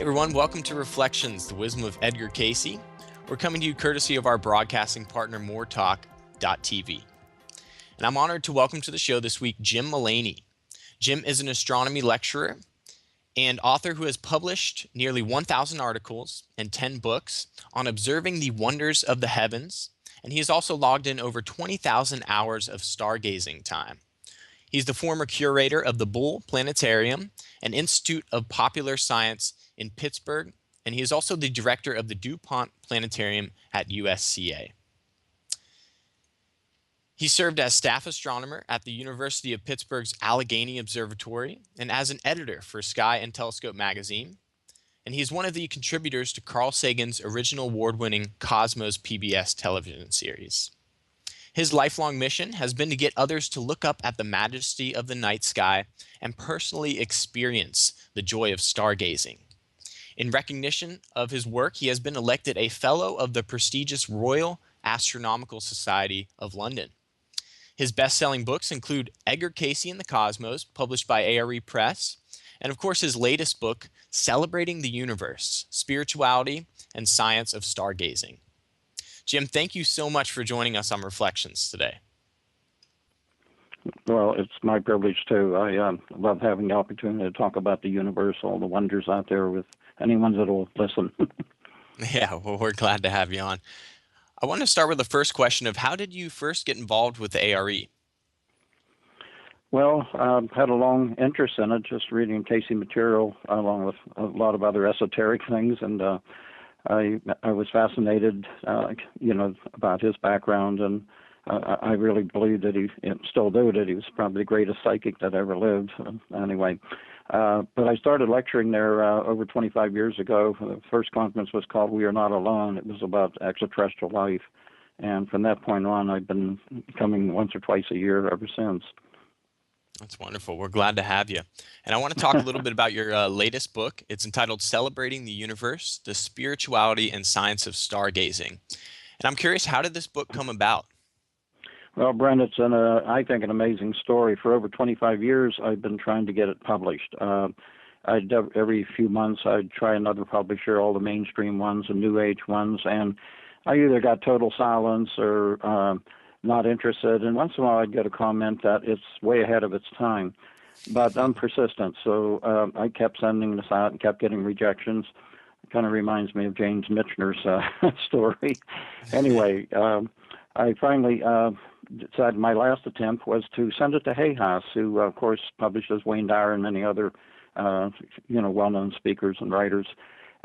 everyone, welcome to Reflections, the wisdom of Edgar Cayce. We're coming to you courtesy of our broadcasting partner, moretalk.tv. And I'm honored to welcome to the show this week Jim Mullaney. Jim is an astronomy lecturer and author who has published nearly 1,000 articles and 10 books on observing the wonders of the heavens, and he has also logged in over 20,000 hours of stargazing time. He's the former curator of the Bull Planetarium, an Institute of Popular Science in Pittsburgh, and he is also the director of the DuPont Planetarium at USCA. He served as staff astronomer at the University of Pittsburgh's Allegheny Observatory and as an editor for Sky and Telescope magazine. And he's one of the contributors to Carl Sagan's original award-winning Cosmos PBS television series. His lifelong mission has been to get others to look up at the majesty of the night sky and personally experience the joy of stargazing. In recognition of his work, he has been elected a Fellow of the prestigious Royal Astronomical Society of London. His best-selling books include Edgar Cayce and the Cosmos, published by A.R.E. Press, and of course his latest book, Celebrating the Universe, Spirituality and Science of Stargazing. Jim, thank you so much for joining us on Reflections today. Well, it's my privilege too. I love having the opportunity to talk about the universe, all the wonders out there with anyone that will listen. Yeah, well, we're glad to have you on. I want to start with the first question of how did you first get involved with the A.R.E.? Well, I had a long interest in it, just reading Cayce material along with a lot of other esoteric things, and I was fascinated, about his background, and I really believed that and still do, that he was probably the greatest psychic that ever lived. Anyway, but I started lecturing there over 25 years ago. The first conference was called We Are Not Alone. It was about extraterrestrial life, and from that point on, I've been coming once or twice a year ever since. That's wonderful. We're glad to have you. And I want to talk a little bit about your latest book. It's entitled Celebrating the Universe, the Spirituality and Science of Stargazing. And I'm curious, how did this book come about? Well, Brent, it's I think an amazing story. For over 25 years, I've been trying to get it published. Every few months, I'd try another publisher, all the mainstream ones and New Age ones, and I either got total silence or not interested, and once in a while I'd get a comment that it's way ahead of its time. But I'm persistent, so I kept sending this out and kept getting rejections. It kind of reminds me of James Michener's story. Anyway, I finally decided my last attempt was to send it to Cayce, who, of course, publishes Wayne Dyer and many other, well-known speakers and writers.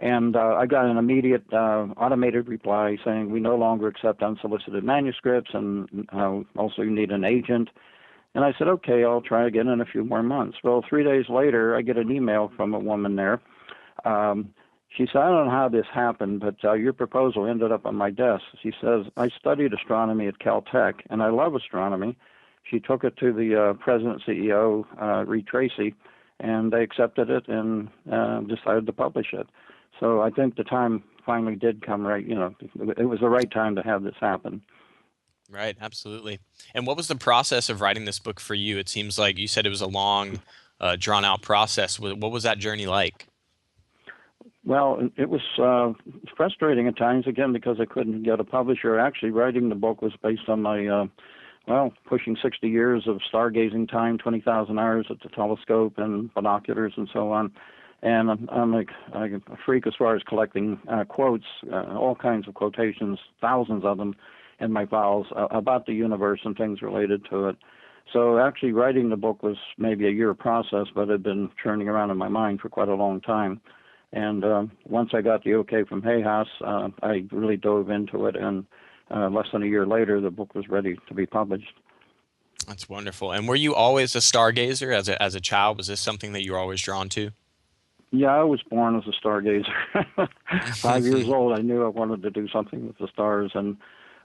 And I got an immediate automated reply saying, we no longer accept unsolicited manuscripts, and also you need an agent. And I said, okay, I'll try again in a few more months. Well, 3 days later, I get an email from a woman there. She said, I don't know how this happened, but your proposal ended up on my desk. She says, I studied astronomy at Caltech, and I love astronomy. She took it to the president CEO, A.R.E. Tracy, and they accepted it and decided to publish it. So I think the time finally did come right. It was the right time to have this happen. Right, absolutely. And what was the process of writing this book for you? It seems like you said it was a long, drawn-out process. What was that journey like? Well, it was frustrating at times, again, because I couldn't get a publisher. Actually, writing the book was based on my, pushing 60 years of stargazing time, 20,000 hours at the telescope and binoculars and so on. And I'm a freak as far as collecting quotes, all kinds of quotations, thousands of them in my files about the universe and things related to it. So actually writing the book was maybe a year process, but it had been churning around in my mind for quite a long time. And once I got the okay from Cayce, I really dove into it, and less than a year later, the book was ready to be published. That's wonderful. And were you always a stargazer as a child? Was this something that you were always drawn to? Yeah, I was born as a stargazer. 5 years old, I knew I wanted to do something with the stars, and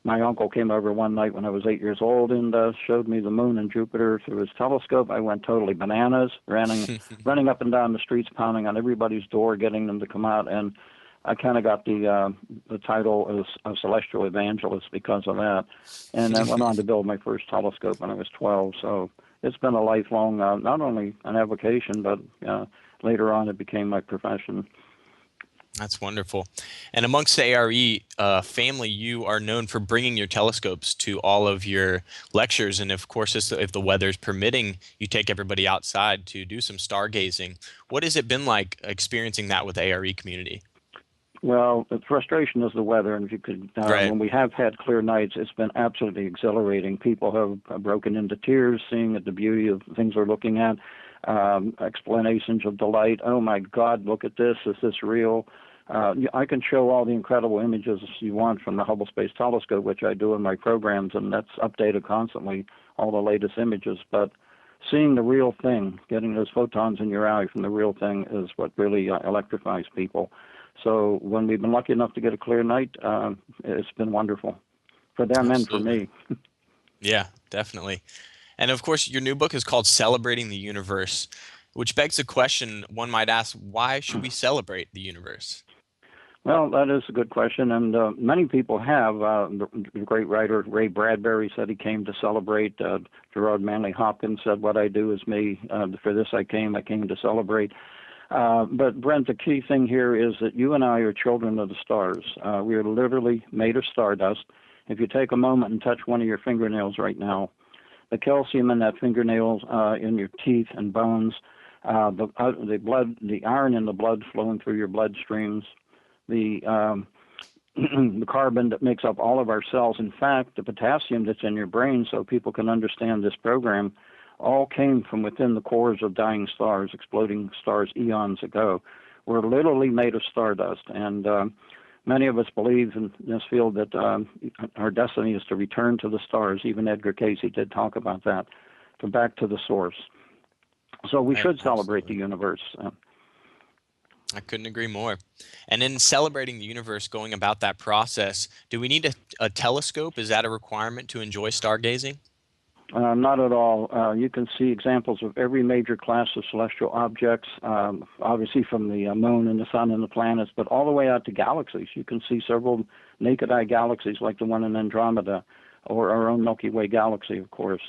my uncle came over one night when I was 8 years old and showed me the moon and Jupiter through his telescope. I went totally bananas, running up and down the streets, pounding on everybody's door, getting them to come out, and I kind of got the title as a celestial evangelist because of that, and I went on to build my first telescope when I was 12. So it's been a lifelong, not only an avocation, but later on it became my profession. That's wonderful. And amongst the ARE family, you are known for bringing your telescopes to all of your lectures. And of course, if the weather's permitting, you take everybody outside to do some stargazing. What has it been like experiencing that with the ARE community? Well, the frustration is the weather, and if you could, Right. when we have had clear nights, it's been absolutely exhilarating. People have broken into tears seeing the beauty of things they're looking at, explanations of delight. Oh my God, look at this! Is this real? I can show all the incredible images you want from the Hubble Space Telescope, which I do in my programs, and that's updated constantly, all the latest images. But seeing the real thing, getting those photons in your eye from the real thing, is what really electrifies people. So when we've been lucky enough to get a clear night, it's been wonderful for them and for Absolutely. me. Yeah, definitely. And of course, your new book is called Celebrating the Universe, which begs the question one might ask, why should we celebrate the universe? Well, that is a good question, and many people have. The great writer Ray Bradbury said he came to celebrate. Gerard Manley Hopkins said, "What I do is me. For this I came. I came to celebrate." But Brent, the key thing here is that you and I are children of the stars. We are literally made of stardust. If you take a moment and touch one of your fingernails right now, the calcium in that fingernails, in your teeth and bones, the blood, the iron in the blood flowing through your bloodstreams, the the carbon that makes up all of our cells. In fact, the potassium that's in your brain, so people can understand this program, all came from within the cores of dying stars, exploding stars eons ago. We're literally made of stardust, and many of us believe in this field that our destiny is to return to the stars. Even Edgar Cayce did talk about that, to back to the source. So we Right, should celebrate the absolutely. universe. I couldn't agree more. And in celebrating the universe, going about that process, do we need a telescope? Is that a requirement to enjoy stargazing? Not at all. You can see examples of every major class of celestial objects, obviously from the moon and the sun and the planets, but all the way out to galaxies. You can see several naked eye galaxies like the one in Andromeda or our own Milky Way galaxy, of course.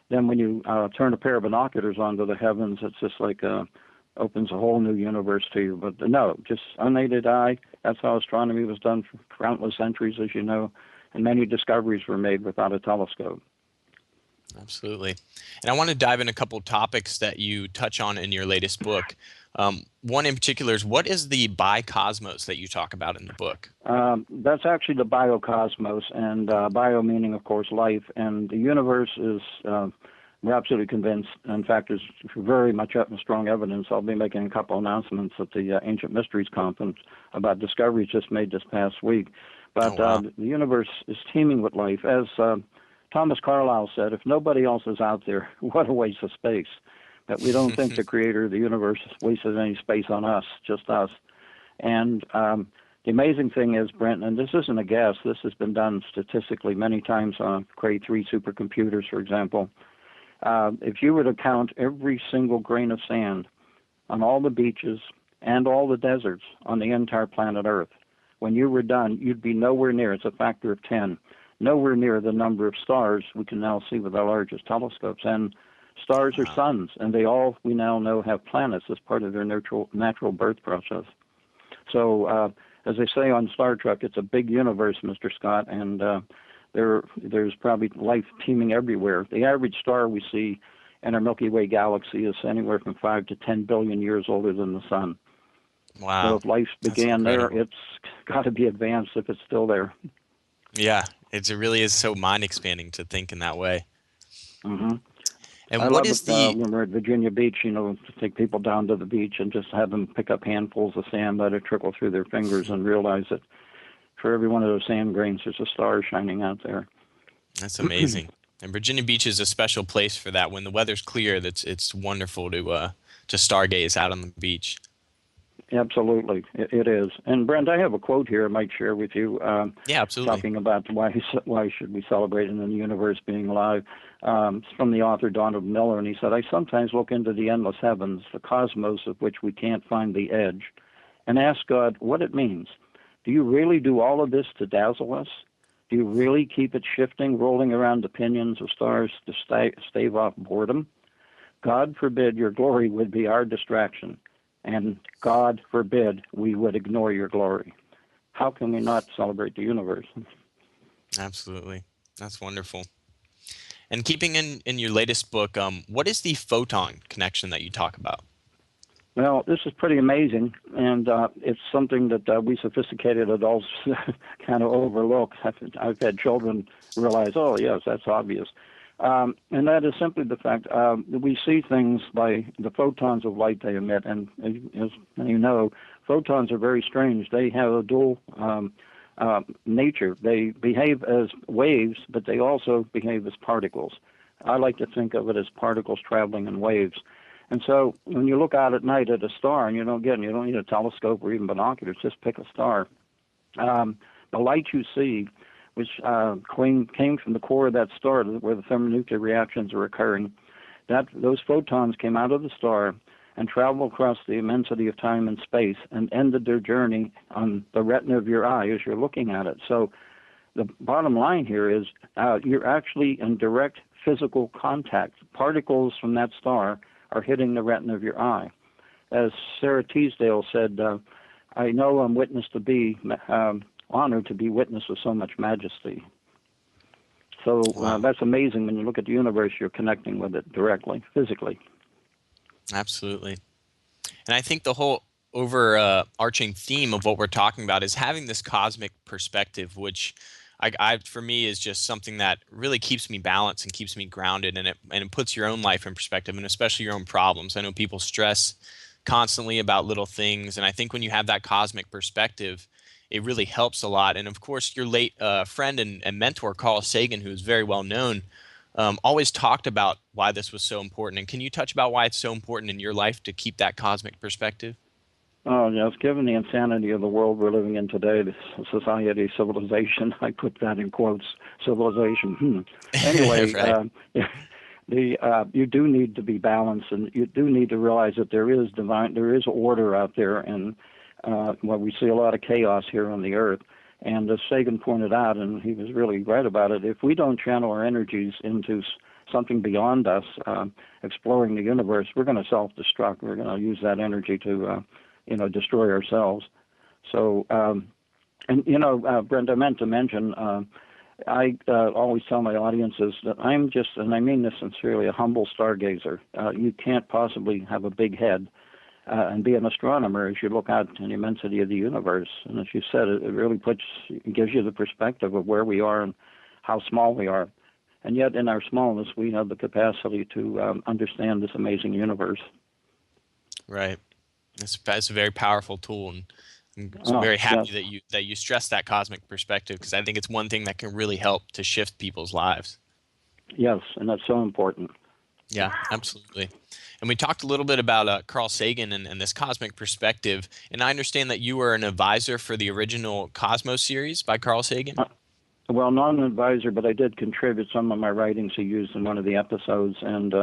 Then when you turn a pair of binoculars onto the heavens, it's just like opens a whole new universe to you. But no, just unaided eye. That's how astronomy was done for countless centuries, as you know, and many discoveries were made without a telescope. Absolutely. And I want to dive in a couple topics that you touch on in your latest book. One in particular is, what is the bicosmos that you talk about in the book? That's actually the biocosmos, and bio meaning, of course, life. And the universe is, we're absolutely convinced. In fact, there's very much strong evidence. I'll be making a couple announcements at the Ancient Mysteries Conference about discoveries just made this past week. Oh, But wow. the universe is teeming with life. As Thomas Carlyle said, if nobody else is out there, what a waste of space. But we don't think the creator of the universe wasted any space on us, just us. And the amazing thing is, Brent, and this isn't a guess, this has been done statistically many times on Cray 3 supercomputers, for example. If you were to count every single grain of sand on all the beaches and all the deserts on the entire planet Earth, when you were done, you'd be nowhere near, it's a factor of 10, nowhere near the number of stars we can now see with our largest telescopes. And stars are Wow. suns, and they all, we now know, have planets as part of their natural birth process. So, as they say on Star Trek, it's a big universe, Mr. Scott, and there's probably life teeming everywhere. The average star we see in our Milky Way galaxy is anywhere from 5 to 10 billion years older than the sun. So Wow. if life That's began there, incredible. it's got to be advanced if it's still there. Yeah, it really is so mind expanding to think in that way. hmm I And what love is it the when we're at Virginia Beach, to take people down to the beach and just have them pick up handfuls of sand, let it trickle through their fingers, and realize that for every one of those sand grains, there's a star shining out there. That's amazing. And Virginia Beach is a special place for that. When the weather's clear, it's wonderful to stargaze out on the beach. Absolutely, it is. And Brent, I have a quote here I might share with you, Yeah, absolutely. talking about why should we celebrate in the universe being alive. It's from the author Donald Miller, and he said, "I sometimes look into the endless heavens, the cosmos of which we can't find the edge, and ask God what it means. Do you really do all of this to dazzle us? Do you really keep it shifting, rolling around the pinions of stars to stave off boredom? God forbid your glory would be our distraction. and God forbid we would ignore your glory. How can we not celebrate the universe? Absolutely. That's wonderful. And keeping in your latest book, what is the photon connection that you talk about? Well, this is pretty amazing, and it's something that we sophisticated adults kind of overlook. I've had children realize, oh, yes, that's obvious. And that is simply the fact that we see things by the photons of light they emit. And as you know, photons are very strange. They have a dual nature. They behave as waves, but they also behave as particles. I like to think of it as particles traveling in waves. And so when you look out at night at a star, and you don't need a telescope or even binoculars, just pick a star. The light you see, which came from the core of that star where the thermonuclear reactions are occurring, those photons came out of the star and traveled across the immensity of time and space and ended their journey on the retina of your eye as you're looking at it. So the bottom line here is you're actually in direct physical contact. Particles from that star are hitting the retina of your eye. As Sarah Teasdale said, I know I'm honored to be witness of so much majesty. So Wow. that's amazing. When you look at the universe, you're connecting with it directly, physically. Absolutely. And I think the whole overarching theme of what we're talking about is having this cosmic perspective, which for me is just something that really keeps me balanced and keeps me grounded, and it puts your own life in perspective, and especially your own problems. I know people stress constantly about little things, and I think when you have that cosmic perspective, it really helps a lot. And of course, your late friend and mentor, Carl Sagan, who is very well known, always talked about why this was so important. And can you touch about why it's so important in your life to keep that cosmic perspective? Oh, yes. Given the insanity of the world we're living in today, the society, civilization, I put that in quotes, civilization. Anyway, Right. you do need to be balanced, and you do need to realize that there is order out there, and we see a lot of chaos here on the earth. And as Sagan pointed out, and he was really right about it, if we don't channel our energies into something beyond us, exploring the universe, we're going to self-destruct. We're going to use that energy to destroy ourselves. So, Brenda, I meant to mention, I always tell my audiences that I'm just, and I mean this sincerely, a humble stargazer. You can't possibly have a big head and be an astronomer as you look out in the immensity of the universe. And as you said, it really gives you the perspective of where we are and how small we are. And yet in our smallness, we have the capacity to understand this amazing universe. Right. It's a very powerful tool, and I'm so very Yes. happy that you stress that cosmic perspective, because I think it's one thing that can really help to shift people's lives. Yes, and that's so important. Yeah, absolutely. And we talked a little bit about Carl Sagan and this cosmic perspective, and I understand that you were an advisor for the original Cosmos series by Carl Sagan. Well, not an advisor, but I did contribute some of my writings he used in one of the episodes, and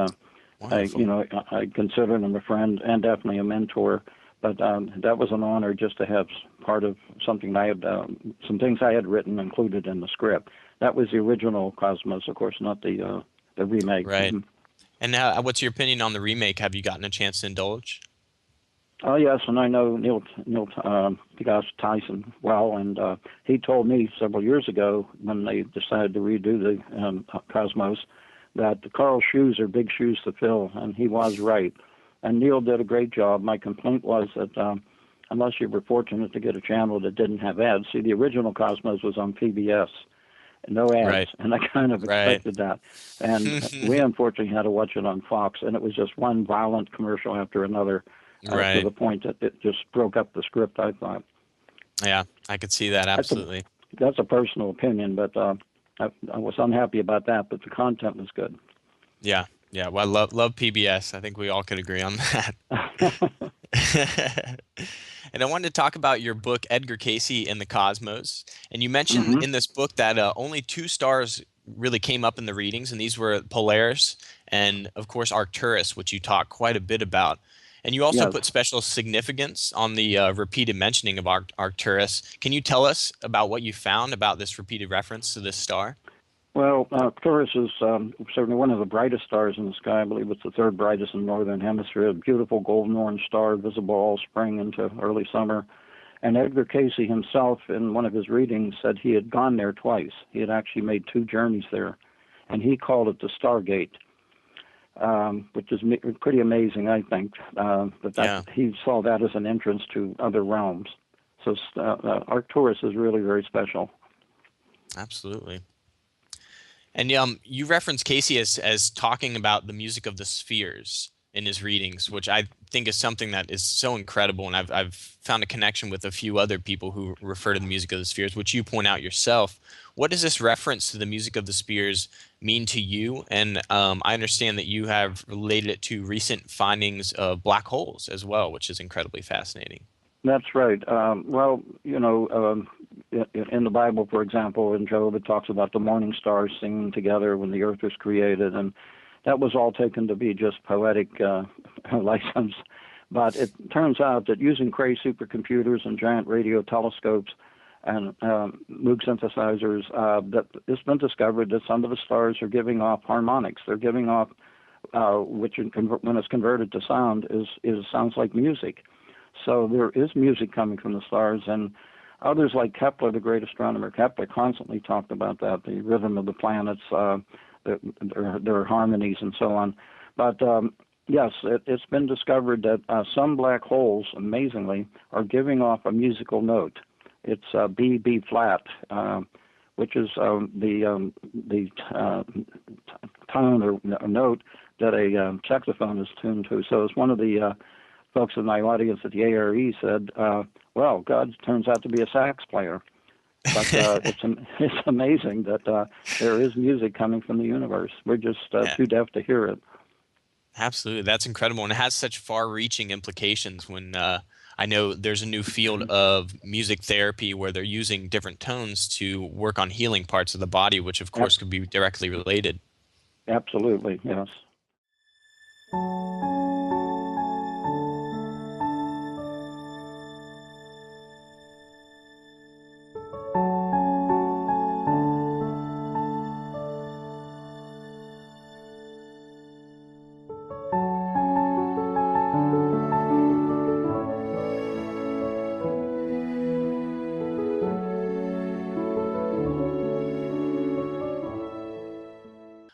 Wonderful. I considered him a friend and definitely a mentor. But that was an honor just to have part of something some things I had written included in the script. That was the original Cosmos, of course, not the remake. Right. Mhm. And what's your opinion on the remake? Have you gotten a chance to indulge? Oh yes, and I know Neil deGrasse Tyson well, and he told me several years ago when they decided to redo the Cosmos that Carl's shoes are big shoes to fill, and he was right. And Neil did a great job. My complaint was that unless you were fortunate to get a channel that didn't have ads, see, the original Cosmos was on PBS, no ads, Right. and I kind of Right. expected that. And we unfortunately had to watch it on Fox, and it was just one violent commercial after another, to Right. the point that it just broke up the script, I thought. Yeah, I could see that That's a, absolutely. that's a personal opinion, but I was unhappy about that, but the content was good. Yeah. Yeah. Well, I love PBS. I think we all could agree on that. And I wanted to talk about your book, Edgar Cayce and the Cosmos. And you mentioned hmm in this book that only two stars really came up in the readings, and these were Polaris and, of course, Arcturus, which you talk quite a bit about. And you also Yes. put special significance on the repeated mentioning of Arcturus. Can you tell us about what you found about this repeated reference to this star? Well, Taurus is certainly one of the brightest stars in the sky. I believe it's the third brightest in the northern hemisphere. A beautiful golden orange star, visible all spring into early summer. And Edgar Cayce himself, in one of his readings, said he had gone there twice. He had actually made 2 journeys there, and he called it the Stargate, which is pretty amazing, I think. Yeah, He saw that as an entrance to other realms. So Arcturus is really very special. absolutely. And you reference Casey as talking about the music of the spheres in his readings, which I think is something that is so incredible. And I've found a connection with a few other people who refer to the music of the spheres, which you point out yourself. What does this reference to the music of the spheres mean to you? And I understand that you have related it to recent findings of black holes as well, which is incredibly fascinating. That's right. Well, in the Bible, for example, in Job, it talks about the morning stars singing together when the earth was created, and that was all taken to be just poetic license. But it turns out that using Cray supercomputers and giant radio telescopes and Moog synthesizers, that it's been discovered that some of the stars are giving off harmonics. They're giving off, which when it's converted to sound, sounds like music. So there is music coming from the stars, and others like Kepler, the great astronomer Kepler, constantly talked about that, the rhythm of the planets, their harmonies, and so on. But yes, it's been discovered that some black holes, amazingly, are giving off a musical note. It's B flat, which is the tone or note that a saxophone is tuned to. So it's one of the folks in my audience at the A.R.E. said, well, God turns out to be a sax player. But it's amazing that there is music coming from the universe. We're just too deaf to hear it. Absolutely. That's incredible. And it has such far reaching implications when I know there's a new field of music therapy where they're using different tones to work on healing parts of the body, which of course could be directly related. Absolutely, yes.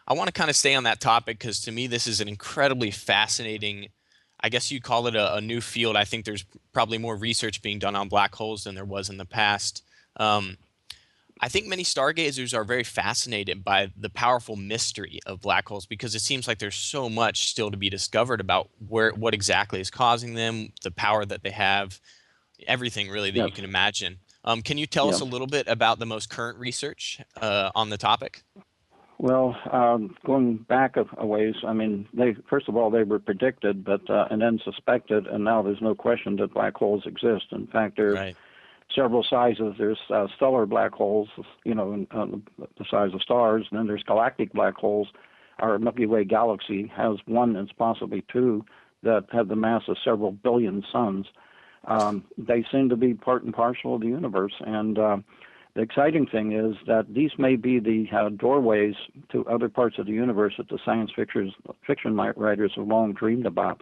I want to kind of stay on that topic because to me, this is an incredibly fascinating, I guess you'd call it a new field. I think there's probably more research being done on black holes than there was in the past. Um, I think many stargazers are very fascinated by the powerful mystery of black holes because it seems like there's so much still to be discovered about what exactly is causing them, the power that they have, everything really that Yes, you can imagine. Can you tell us yes. a little bit about the most current research on the topic? Well, going back a ways, I mean, first of all they were predicted, but and then suspected, and now there's no question that black holes exist. In fact, there are Right. several sizes. There's stellar black holes, the size of stars, and then there's galactic black holes. Our Milky Way galaxy has one and possibly 2 that have the mass of several billion suns. They seem to be part and parcel of the universe, and the exciting thing is that these may be the doorways to other parts of the universe that the science fiction writers have long dreamed about.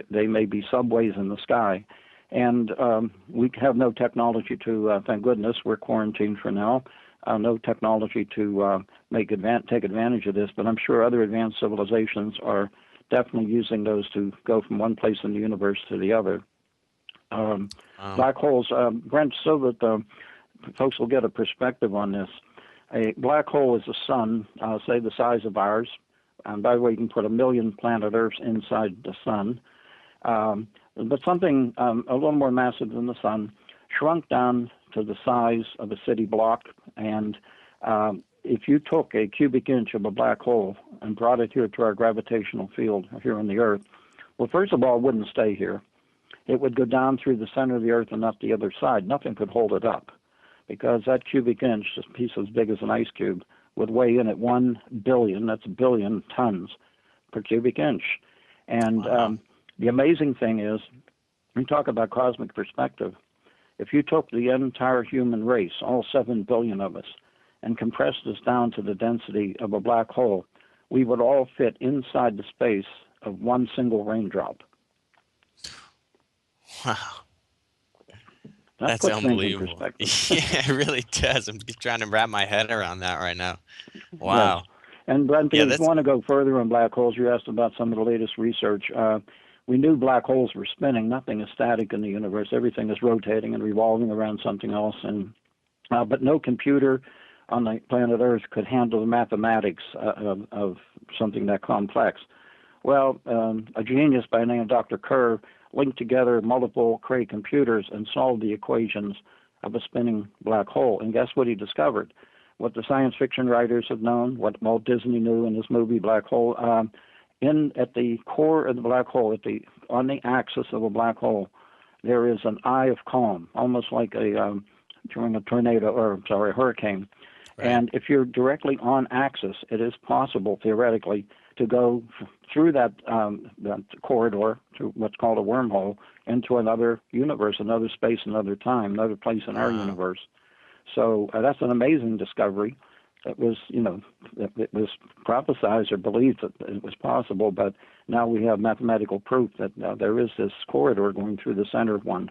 They may be subways in the sky. And we have no technology to, thank goodness, we're quarantined for now, no technology to take advantage of this, but I'm sure other advanced civilizations are definitely using those to go from one place in the universe to the other. Black holes, Brent, so that folks will get a perspective on this. A black hole is a sun, say the size of ours. And by the way, you can put 1 million planet Earths inside the sun. But something a little more massive than the sun, shrunk down to the size of a city block. And if you took a cubic inch of a black hole and brought it here to our gravitational field here on the Earth, well, first of all, it wouldn't stay here. It would go down through the center of the Earth and up the other side. Nothing could hold it up because that cubic inch, just a piece as big as an ice cube, would weigh in at 1 billion, that's a billion tons per cubic inch. And Wow. the amazing thing is, we talk about cosmic perspective. If you took the entire human race, all 7 billion of us, and compressed us down to the density of a black hole, we would all fit inside the space of one single raindrop. Wow. That That's puts things in unbelievable. perspective. Yeah, it really does. I'm just trying to wrap my head around that right now. Yes. Wow. And Brent, Yeah, if you that's want to go further on black holes, you asked about some of the latest research. We knew black holes were spinning. Nothing is static in the universe. Everything is rotating and revolving around something else. And but no computer on the planet Earth could handle the mathematics of something that complex. Well, a genius by the name of Dr. Kerr linked together multiple Cray computers and solved the equations of a spinning black hole. And guess what he discovered? What the science fiction writers have known, what Walt Disney knew in his movie Black Hole. At the core of the black hole, on the axis of a black hole, there is an eye of calm, almost like during a tornado, or sorry, a hurricane. right. And if you're directly on axis, it is possible theoretically to go through that corridor to what's called a wormhole into another universe, another space, another time, another place in our Wow. universe. So that's an amazing discovery. It was, it was prophesized or believed that it was possible, but now we have mathematical proof that there is this corridor going through the center of one.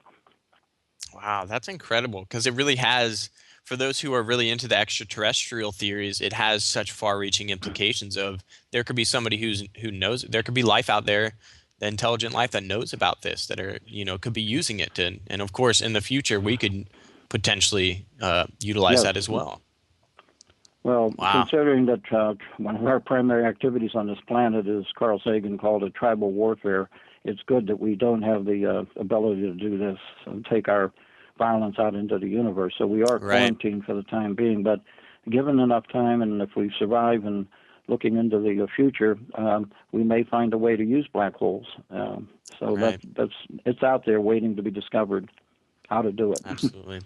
Wow, that's incredible because it really has, for those who are really into the extraterrestrial theories, it has such far-reaching implications of there could be somebody who knows, there could be life out there, the intelligent life that knows about this, that are, could be using it to, and of course in the future we could potentially utilize Yes. that as well. Well, Wow. considering that one of our primary activities on this planet is Carl Sagan called it tribal warfare, it's good that we don't have the ability to do this and take our violence out into the universe. So we are Right. quarantined for the time being, but given enough time and if we survive and looking into the future, we may find a way to use black holes. So Right. it's out there waiting to be discovered how to do it. Absolutely.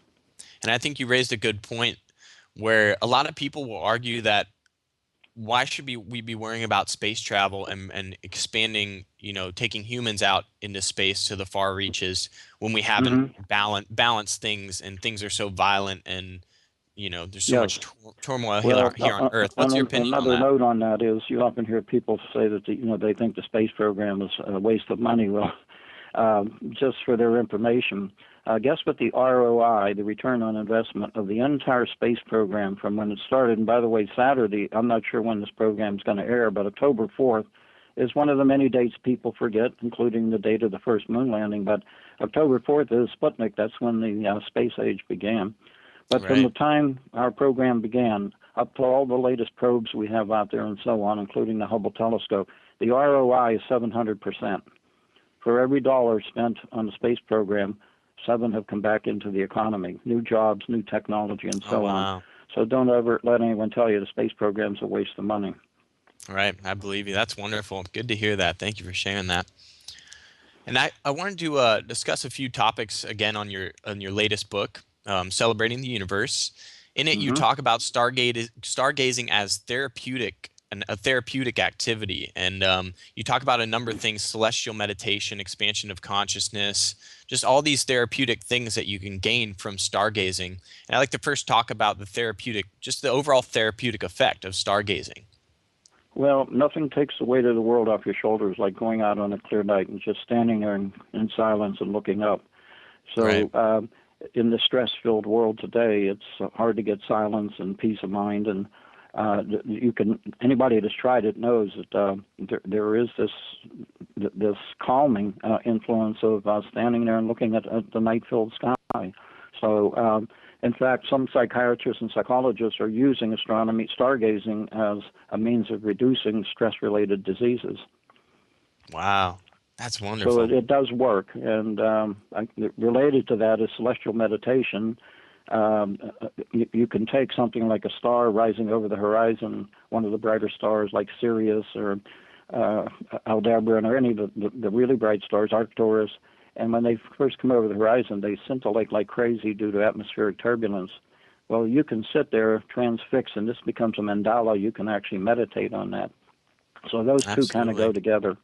And I think you raised a good point where a lot of people will argue that why should we be worrying about space travel and expanding, taking humans out into space to the far reaches when we haven't Hmm. balanced things and things are so violent and there's so Yes. much turmoil Well, here on Earth. What's your opinion on another that? note on that is you often hear people say that they think the space program is a waste of money. Well, just for their information, guess what the ROI, the return on investment of the entire space program from when it started? And by the way, Saturday, I'm not sure when this program is going to air, but October 4th is one of the many dates people forget, including the date of the first moon landing. But October 4th is Sputnik. That's when the space age began. But from the Right. time our program began up to all the latest probes we have out there and so on, including the Hubble telescope, the ROI is 700%. For every dollar spent on the space program, 7 have come back into the economy, new jobs, new technology, and Oh so on. wow. So don't ever let anyone tell you the space program's a waste of money. Right. I believe you. That's wonderful. Good to hear that. Thank you for sharing that. And I wanted to discuss a few topics again on your latest book, Celebrating the Universe. In it, you Hmm. talk about stargazing as a therapeutic activity, and you talk about a number of things: celestial meditation, expansion of consciousness, just all these therapeutic things that you can gain from stargazing. And I'd like to first talk about just the overall therapeutic effect of stargazing. Well, nothing takes the weight of the world off your shoulders like going out on a clear night and just standing there in silence and looking up. Right. So, in the stress-filled world today, it's hard to get silence and peace of mind. And anybody that's tried it knows that there is this calming influence of standing there and looking at the night-filled sky. So, in fact, some psychiatrists and psychologists are using astronomy, stargazing, as a means of reducing stress-related diseases. Wow. That's So wonderful. it does work, and related to that is celestial meditation. You can take something like a star rising over the horizon, one of the brighter stars like Sirius or Aldebaran or any of the really bright stars, Arcturus, and when they first come over the horizon, they scintillate like crazy due to atmospheric turbulence. Well, you can sit there transfixed, and this becomes a mandala. You can actually meditate on that. So those two kind of go Absolutely. together.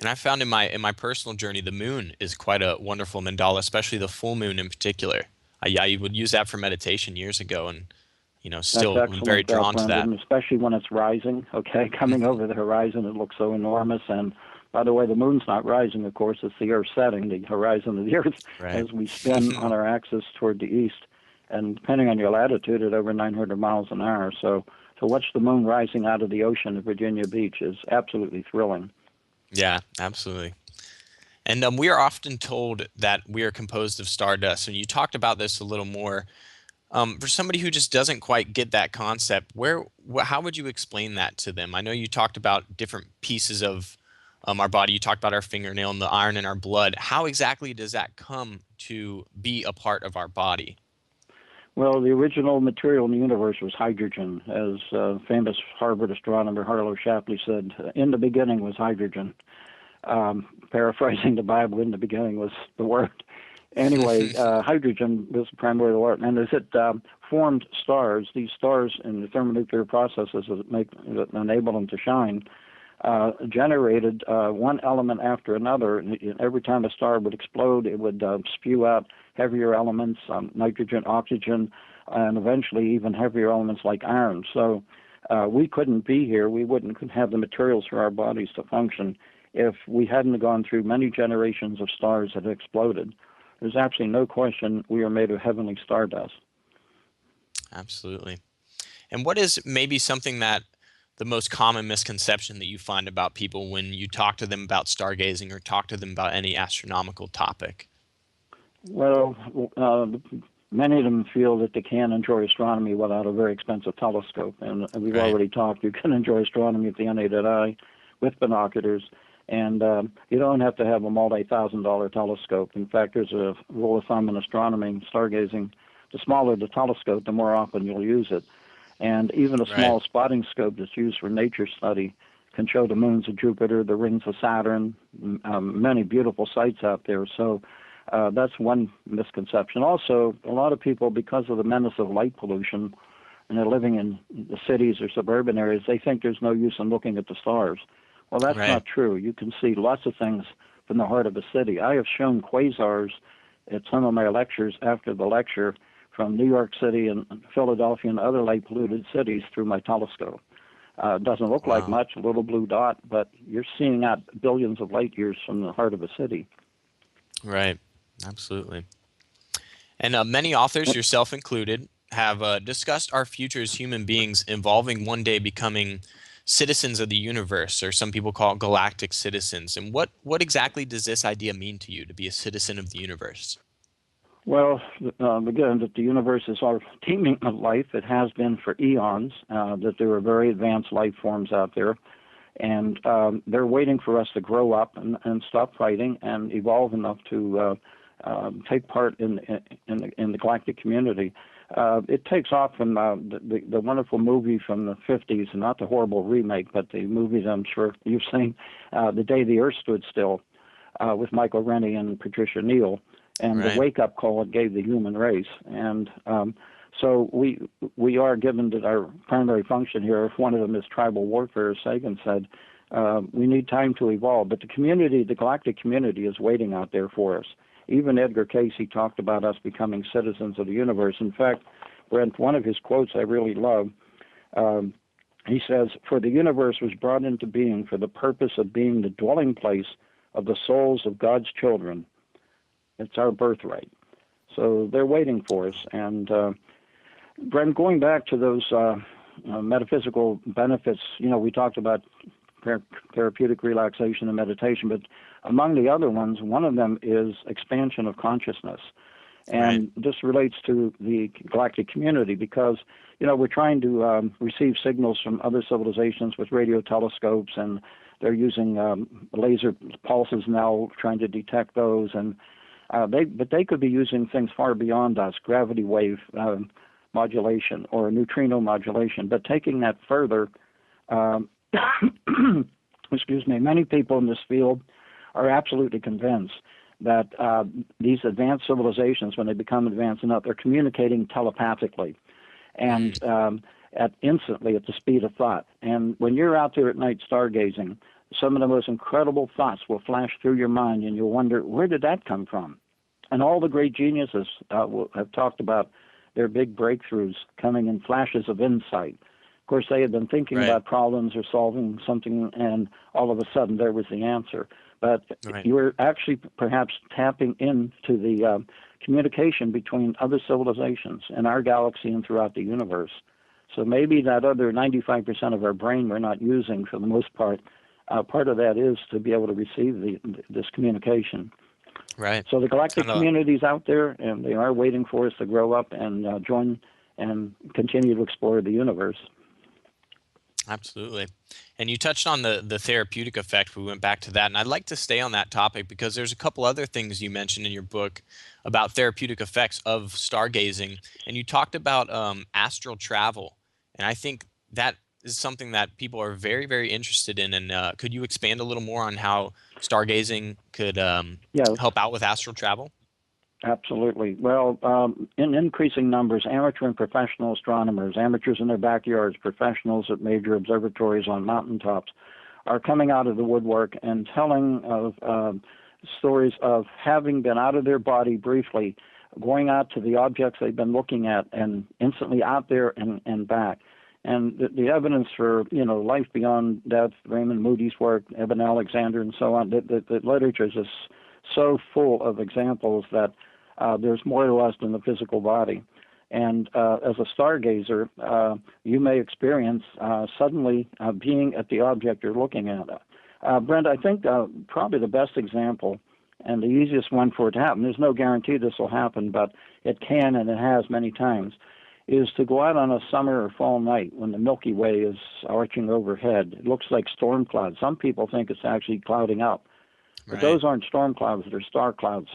And I found in my personal journey, the moon is quite a wonderful mandala, especially the full moon in particular. I would use that for meditation years ago, and That's still very excellent, drawn to that. Brendan, especially when it's rising. Okay, coming over the horizon, it looks so enormous. And by the way, the moon's not rising, of course, it's the Earth setting, the horizon of the Earth, Right. as we spin on our axis toward the east. And depending on your latitude, at over 900 miles an hour. So to watch the moon rising out of the ocean at Virginia Beach is absolutely thrilling. Yeah, absolutely. And we are often told that we are composed of stardust. And you talked about this a little more. For somebody who just doesn't quite get that concept, how would you explain that to them? I know you talked about different pieces of our body. You talked about our fingernail and the iron in our blood. How exactly does that come to be a part of our body? Well, the original material in the universe was hydrogen. As famous Harvard astronomer Harlow Shapley said, in the beginning was hydrogen. Paraphrasing the Bible, in the beginning was the word. Anyway, hydrogen was the primary element, and as it formed stars, these stars in the thermonuclear processes that enable them to shine, generated one element after another. And every time a star would explode, it would spew out heavier elements, nitrogen, oxygen, and eventually even heavier elements like iron. So we couldn't be here. We wouldn't have the materials for our bodies to function if we hadn't gone through many generations of stars that had exploded. There's absolutely no question we are made of heavenly stardust. Absolutely. And what is maybe something that the most common misconception that you find about people when you talk to them about stargazing or talk to them about any astronomical topic? Well, many of them feel that they can't enjoy astronomy without a very expensive telescope. And we've Right. already talked, you can enjoy astronomy at the unaided eye with binoculars. And you don't have to have a multi-$1,000 telescope. In fact, there's a rule of thumb in astronomy and stargazing. The smaller the telescope, the more often you'll use it. And even a Right. small spotting scope that's used for nature study can show the moons of Jupiter, the rings of Saturn, many beautiful sights out there. So that's one misconception. Also, a lot of people, because of the menace of light pollution, and they're living in the cities or suburban areas, they think there's no use in looking at the stars. Well, that's Right. not true. You can see lots of things from the heart of a city. I have shown quasars at some of my lectures after the lecture from New York City and Philadelphia and other light-polluted cities through my telescope. It doesn't look like Wow. much, a little blue dot, but you're seeing out billions of light years from the heart of a city. Right. Absolutely. And many authors, yourself included, have discussed our future as human beings involving one day becoming citizens of the universe, or some people call it galactic citizens. And what exactly does this idea mean to you, to be a citizen of the universe? Well, again, that the universe is all teeming with life. It has been for eons, that there are very advanced life forms out there. And they're waiting for us to grow up and stop fighting and evolve enough to take part in the galactic community. It takes off from the wonderful movie from the 50s, not the horrible remake, but the movie that I'm sure you've seen, The Day the Earth Stood Still, with Michael Rennie and Patricia Neal, and the Right. wake-up call it gave the human race. And so we are given that our primary function here, if one of them is tribal warfare, as Sagan said, we need time to evolve. But the community, the galactic community, is waiting out there for us. Even Edgar Cayce talked about us becoming citizens of the universe. In fact, Brent, one of his quotes I really love, he says, "For the universe was brought into being for the purpose of being the dwelling place of the souls of God's children. It's our birthright." So they're waiting for us. And Brent, going back to those metaphysical benefits, we talked about therapeutic relaxation and meditation, but among the other ones, one of them is expansion of consciousness. Right. And this relates to the galactic community because, we're trying to receive signals from other civilizations with radio telescopes, and they're using laser pulses now, trying to detect those. And they could be using things far beyond us, gravity wave modulation or neutrino modulation. But taking that further, excuse me, many people in this field are absolutely convinced that these advanced civilizations, when they become advanced enough, they're communicating telepathically and instantly at the speed of thought. And when you're out there at night stargazing, some of the most incredible thoughts will flash through your mind, and you'll wonder, where did that come from? And all the great geniuses have talked about their big breakthroughs coming in flashes of insight. Of course, they had been thinking Right. about problems or solving something, and all of a sudden there was the answer. But Right. you were actually perhaps tapping into the communication between other civilizations in our galaxy and throughout the universe. So maybe that other 95% of our brain we're not using for the most part, part of that is to be able to receive this communication. Right. So the It's galactic kind of community is out there, and they are waiting for us to grow up and join and continue to explore the universe. absolutely. And you touched on the therapeutic effect. We went back to that, and I'd like to stay on that topic because there's a couple other things you mentioned in your book about therapeutic effects of stargazing, and you talked about astral travel, and I think that is something that people are very, very interested in. And could you expand a little more on how stargazing could Yes, help out with astral travel? absolutely. Well, in increasing numbers, amateur and professional astronomers, amateurs in their backyards, professionals at major observatories on mountaintops, are coming out of the woodwork and telling of stories of having been out of their body briefly, going out to the objects they've been looking at, and instantly out there and back. And the evidence for life beyond death, Raymond Moody's work, Eben Alexander, and so on, the literature is just so full of examples that there's more to us than the physical body. And as a stargazer, you may experience suddenly being at the object you're looking at. Brent, I think probably the best example and the easiest one for it to happen, there's no guarantee this will happen, but it can and it has many times, is to go out on a summer or fall night when the Milky Way is arching overhead. It looks like storm clouds. Some people think it's actually clouding up. But Right. those aren't storm clouds, they're star clouds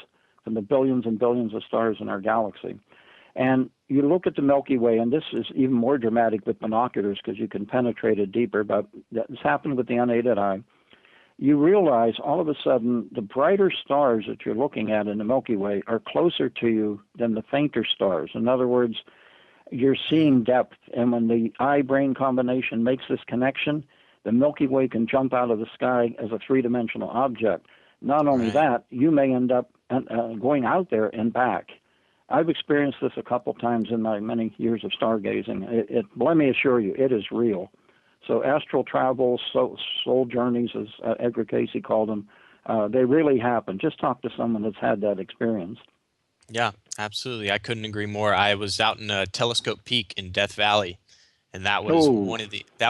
from the billions and billions of stars in our galaxy. And you look at the Milky Way, and this is even more dramatic with binoculars because you can penetrate it deeper, but that's happened with the unaided eye. You realize all of a sudden the brighter stars that you're looking at in the Milky Way are closer to you than the fainter stars. In other words, you're seeing depth, and when the eye-brain combination makes this connection, the Milky Way can jump out of the sky as a three-dimensional object. Not only Right. that, you may end up going out there and back. I've experienced this a couple times in my many years of stargazing. Let me assure you, it is real. So astral travel, soul journeys, as Edgar Cayce called them, they really happen. Just talk to someone that's had that experience. Yeah, absolutely. I couldn't agree more. I was out in Telescope Peak in Death Valley, and Oh, that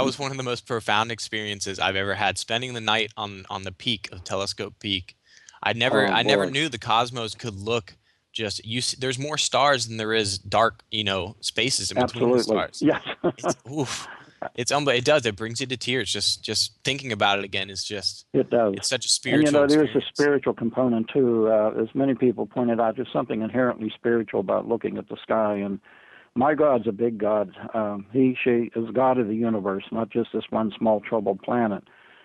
was one of the most profound experiences I've ever had. Spending the night on the peak of Telescope Peak, oh I never boy, knew the cosmos could look just there's more stars than there is dark, spaces in between the absolutely. stars. Yes, It's oof. It does. It brings you to tears. Just thinking about it again is just it does. it's such a And spiritual there's a experience. spiritual component too. As many people pointed out, there's something inherently spiritual about looking at the sky. And my God's a big God. She is God of the universe, not just this one small troubled planet.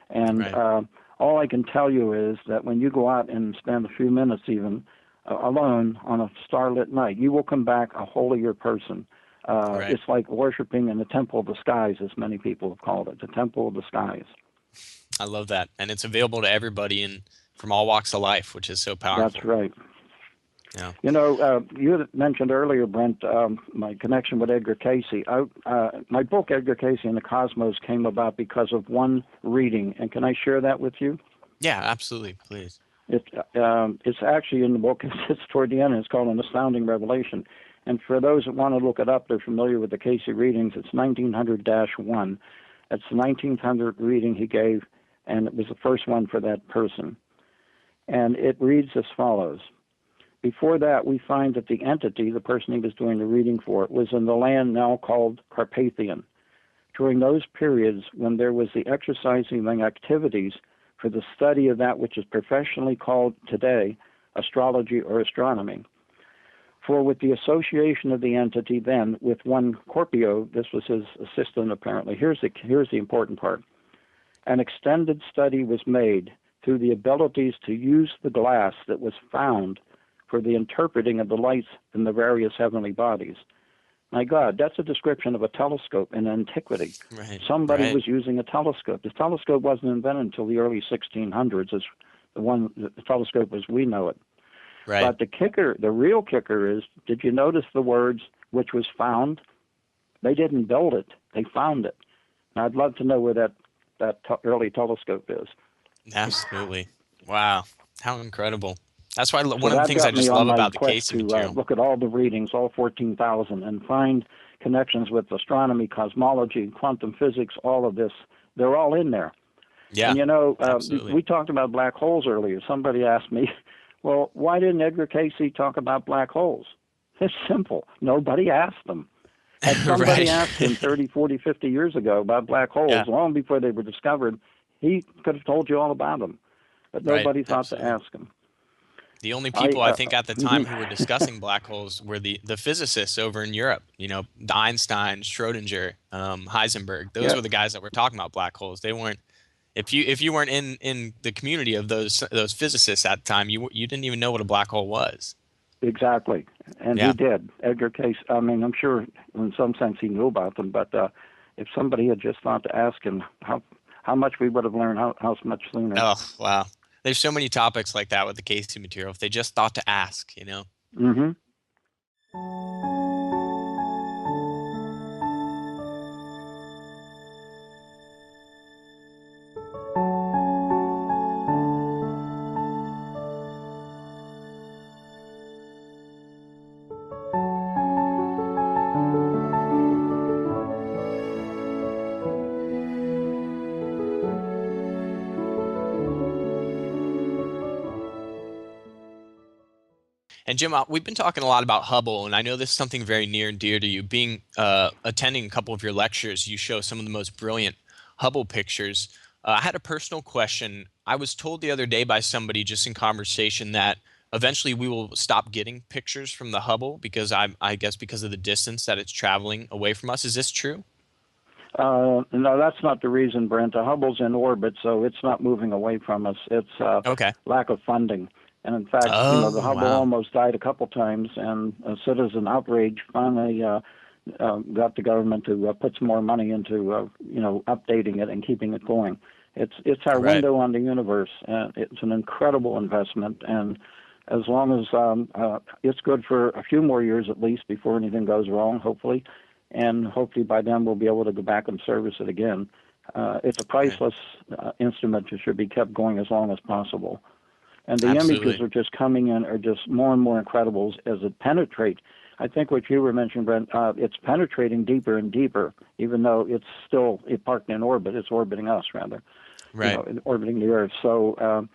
And Right. all I can tell you is that when you go out and spend a few minutes even alone on a starlit night, you will come back a holier person. Right. It's like worshiping in the temple of the skies, as many people have called it, the temple of the skies. I love that. And it's available to everybody and from all walks of life, which is so That's powerful. right. Yeah. You had mentioned earlier, Brent, my connection with Edgar Cayce. My book, Edgar Cayce and the Cosmos, came about because of one reading, and can I share that with you? Yeah, absolutely. Please. It's actually in the book. It's toward the end. It's called An Astounding Revelation. And for those that want to look it up, they're familiar with the Cayce readings. It's 1900-1. That's the 1900 reading he gave, and it was the first one for that person. And it reads as follows. Before that, we find that the entity, the person he was doing the reading for, was in the land now called Carpathian. During those periods when there was the exercising activities for the study of that which is professionally called today astrology or astronomy. For with the association of the entity then with one Corpio, this was his assistant apparently, here's the important part, an extended study was made through the abilities to use the glass that was found for the interpreting of the lights in the various heavenly bodies. My God, that's a description of a telescope in antiquity. Right. Somebody Right. was using a telescope. The telescope wasn't invented until the early 1600s as the telescope as we know it. Right. But the real kicker is, did you notice the words "which was found"? They didn't build it; they found it. And I'd love to know where that early telescope is. Absolutely. Wow. How incredible. That's why So one of the that things I got me just on love my about the quest Cayce to material. look at all the readings, all 14,000, and find connections with astronomy, cosmology, quantum physics, all of this. They're all in there. Yeah, And you know, absolutely. we talked about black holes earlier. Somebody asked me, well, why didn't Edgar Cayce talk about black holes? It's simple. Nobody asked them. Had somebody Right. asked him 30, 40, 50 years ago about black holes, Yeah, long before they were discovered, he could have told you all about them. But right. nobody thought to Absolutely. ask him. The only I people I think at the time mhm. who were discussing black holes were the physicists over in Europe. The Einstein, Schrodinger, Heisenberg. Those Yeah, were the guys that were talking about black holes. They weren't. If you weren't in the community of those physicists at the time, you didn't even know what a black hole was. exactly. And he Yeah. did. Edgar Cayce, I mean, I'm sure in some sense he knew about them, but if somebody had just thought to ask him how much we would have learned, how much sooner. Oh, wow. There's so many topics like that with the Cayce material. If they just thought to ask. Hmm. And Jim, we've been talking a lot about Hubble, and I know this is something very near and dear to you. Being attending a couple of your lectures, you show some of the most brilliant Hubble pictures. I had a personal question. I was told the other day by somebody just in conversation that eventually we will stop getting pictures from the Hubble because I guess because of the distance that it's traveling away from us. Is this true? No, that's not the reason, Brent. Hubble's in orbit, so it's not moving away from us. It's Okay. lack of funding. And in fact, the Oh, Hubble wow. almost died a couple times, and citizen outrage finally got the government to put some more money into, updating it and keeping it going. It's our Right. window on the universe, and it's an incredible investment. And as long as it's good for a few more years at least before anything goes wrong, hopefully, and hopefully by then we'll be able to go back and service it again. It's a Right. priceless instrument that should be kept going as long as possible. And the images Absolutely. are just coming in are just more and more incredible as it penetrates. I think what you were mentioning, Brent, it's penetrating deeper and deeper, even though it's still parked in orbit. It's orbiting us, rather, Right. orbiting the Earth. So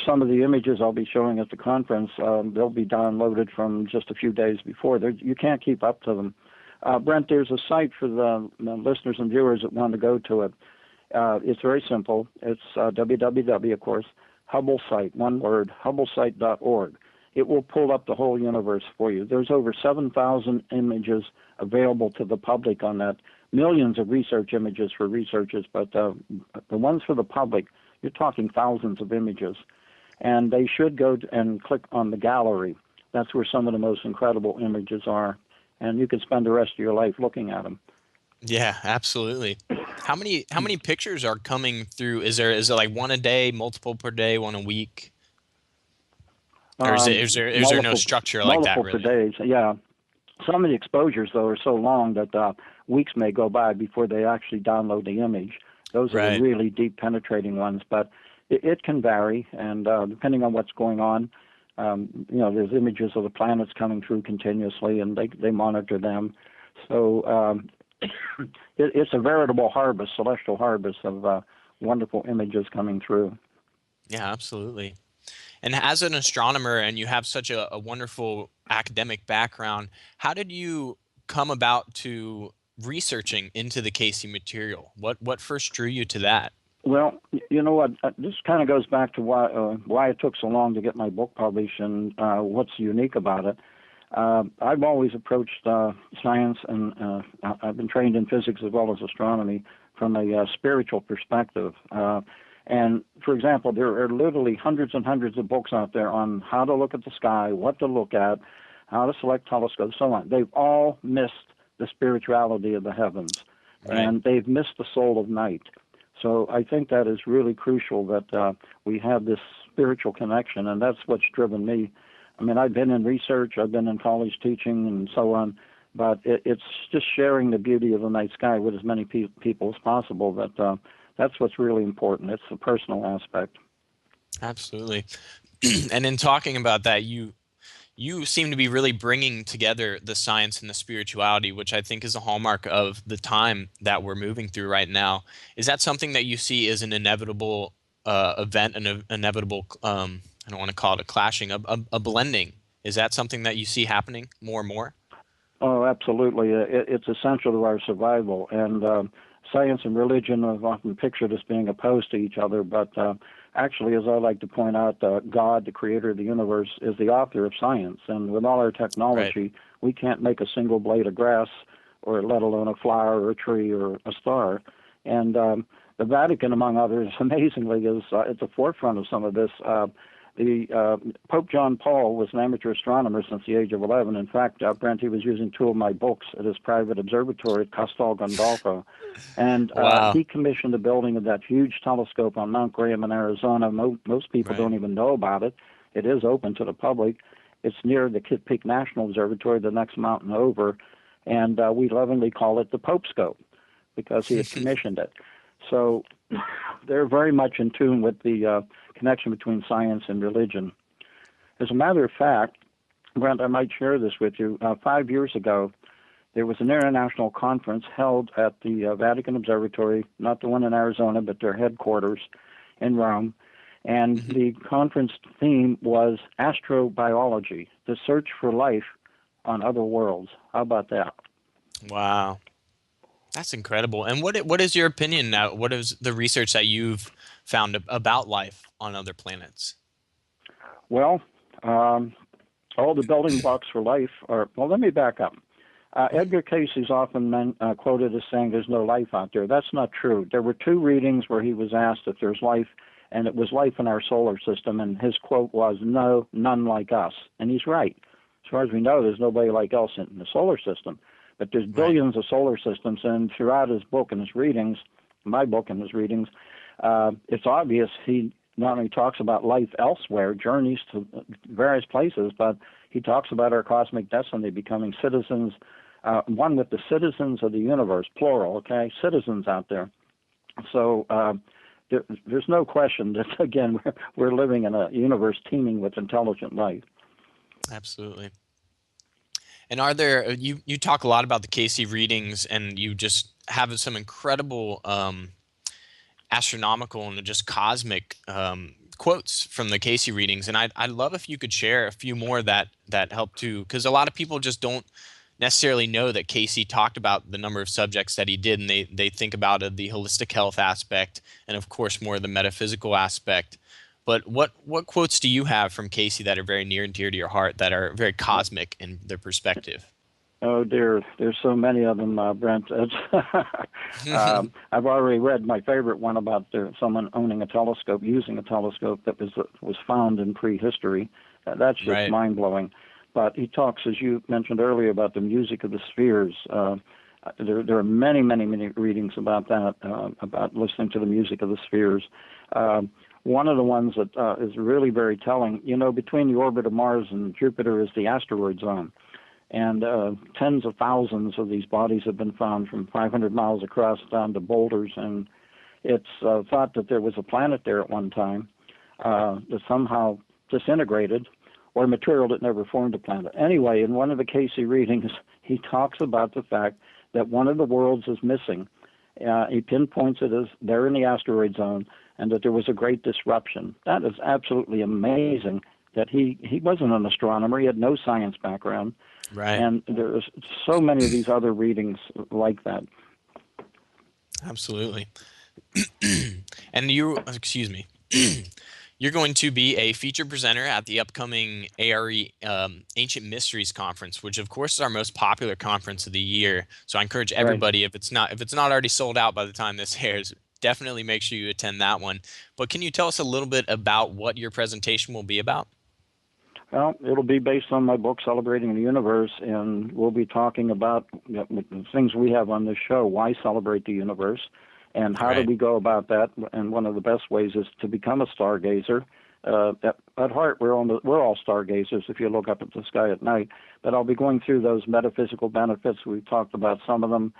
some of the images I'll be showing at the conference, they'll be downloaded from just a few days before. You can't keep up to them. Brent, there's a site for the listeners and viewers that want to go to it. It's very simple. It's www, of course, Hubble site, one word, hubblesite.org. It will pull up the whole universe for you. There's over 7,000 images available to the public on that. Millions of research images for researchers, but the ones for the public, you're talking thousands of images. And they should go and click on the gallery. That's where some of the most incredible images are. And you can spend the rest of your life looking at them. Yeah, absolutely. How many pictures are coming through? Is it like one a day, multiple per day, one a week? Or is there no Multiple structure like that multiple per really? days. Yeah, some of the exposures though are so long that weeks may go by before they actually download the image. Those are the Right. really deep penetrating ones, but it can vary, and depending on what's going on. There's images of the planets coming through continuously, and they monitor them. So it's a veritable harvest, celestial harvest of wonderful images coming through. Yeah, absolutely. And as an astronomer, and you have such a wonderful academic background, how did you come about to researching into the Cayce material? What first drew you to that? Well, you know what? This kind of goes back to why it took so long to get my book published and what's unique about it. I've always approached science, and I've been trained in physics as well as astronomy from a spiritual perspective. And for example, there are literally hundreds and hundreds of books out there on how to look at the sky, what to look at, how to select telescopes, so on. They've all missed the spirituality of the heavens, Right. and they've missed the soul of night. So I think that is really crucial that we have this spiritual connection, and that's what's driven me. I mean, I've been in research, I've been in college teaching and so on, but it's just sharing the beauty of the night sky with as many people as possible. That's what's really important. It's the personal aspect. Absolutely. And in talking about that, you seem to be really bringing together the science and the spirituality, which I think is a hallmark of the time that we're moving through right now. Is that something that you see as an inevitable event, an inevitable, I don't want to call it a clashing, a blending? Is that something that you see happening more and more? Oh, absolutely. It's essential to our survival. And science and religion are often pictured as being opposed to each other, but actually, as I like to point out, God, the creator of the universe, is the author of science. And with all our Right. technology, we can't make a single blade of grass, or let alone a flower or a tree or a star. And the Vatican, among others, amazingly, is at the forefront of some of this. The Pope John Paul was an amateur astronomer since the age of 11. In fact, Brent, he was using two of my books at his private observatory at Castel Gandolfo, and Wow. he commissioned the building of that huge telescope on Mount Graham in Arizona. Most people Right. don't even know about it. It is open to the public. It's near the Kitt Peak National Observatory, the next mountain over, and we lovingly call it the Pope Scope because he had commissioned it. So they're very much in tune with the connection between science and religion. As a matter of fact, Brent, I might share this with you. 5 years ago, there was an international conference held at the Vatican Observatory, not the one in Arizona, but their headquarters in Rome. And Mhm. the conference theme was astrobiology, the search for life on other worlds. How about that? Wow. That's incredible. And what is your opinion now? What is the research that you've found about life on other planets? Well, um, all the building blocks for life are, well, let me back up. Mhm. Edgar Cayce is often quoted as saying there's no life out there. That's not true. There were two readings where he was asked if there's life, and it was life in our solar system, and his quote was, "No, none like us." And he's right. As far as we know, there's nobody like us in the solar system. But there's Right. billions of solar systems, and throughout his book and his readings, my book and his readings, it's obvious he not only talks about life elsewhere, journeys to various places, but he talks about our cosmic destiny, becoming citizens, one with the citizens of the universe, plural, okay, citizens out there. So there's no question that, again, we're living in a universe teeming with intelligent life. Absolutely. And are there you talk a lot about the Casey readings, and you just have some incredible astronomical and just cosmic quotes from the Casey readings, and I'd love if you could share a few more that help too, because a lot of people just don't necessarily know that Casey talked about the number of subjects that he did, and they think about the holistic health aspect, and of course more of the metaphysical aspect. But what quotes do you have from Casey that are very near and dear to your heart, that are very cosmic in their perspective? Oh dear, there's so many of them, Brent. I've already read my favorite one about someone owning a telescope, using a telescope that was found in prehistory. That's just Right. mind blowing. But he talks, as you mentioned earlier, about the music of the spheres. There are many, many, many readings about that, about listening to the music of the spheres. One of the ones that is really very telling, between the orbit of Mars and Jupiter is the asteroid zone. And tens of thousands of these bodies have been found from 500 miles across down to boulders. And it's thought that there was a planet there at one time that somehow disintegrated, or material that never formed a planet. Anyway, in one of the Casey readings, he talks about the fact that one of the worlds is missing. He pinpoints it as there in the asteroid zone, and that there was a great disruption. That is absolutely amazing that he wasn't an astronomer. He had no science background. Right. And there's so many of these other readings like that. Absolutely. And excuse me, you're going to be a featured presenter at the upcoming A.R.E. Ancient Mysteries Conference, which of course is our most popular conference of the year. So I encourage Right. everybody, if it's not already sold out by the time this airs, definitely make sure you attend that one. But can you tell us a little bit about what your presentation will be about? Well, it'll be based on my book, Celebrating the Universe, and we'll be talking about the things we have on this show. Why celebrate the universe, and how do Right. we go about that? And one of the best ways is to become a stargazer, At heart, we're all stargazers if you look up at the sky at night. But I'll be going through those metaphysical benefits. We've talked about some of them.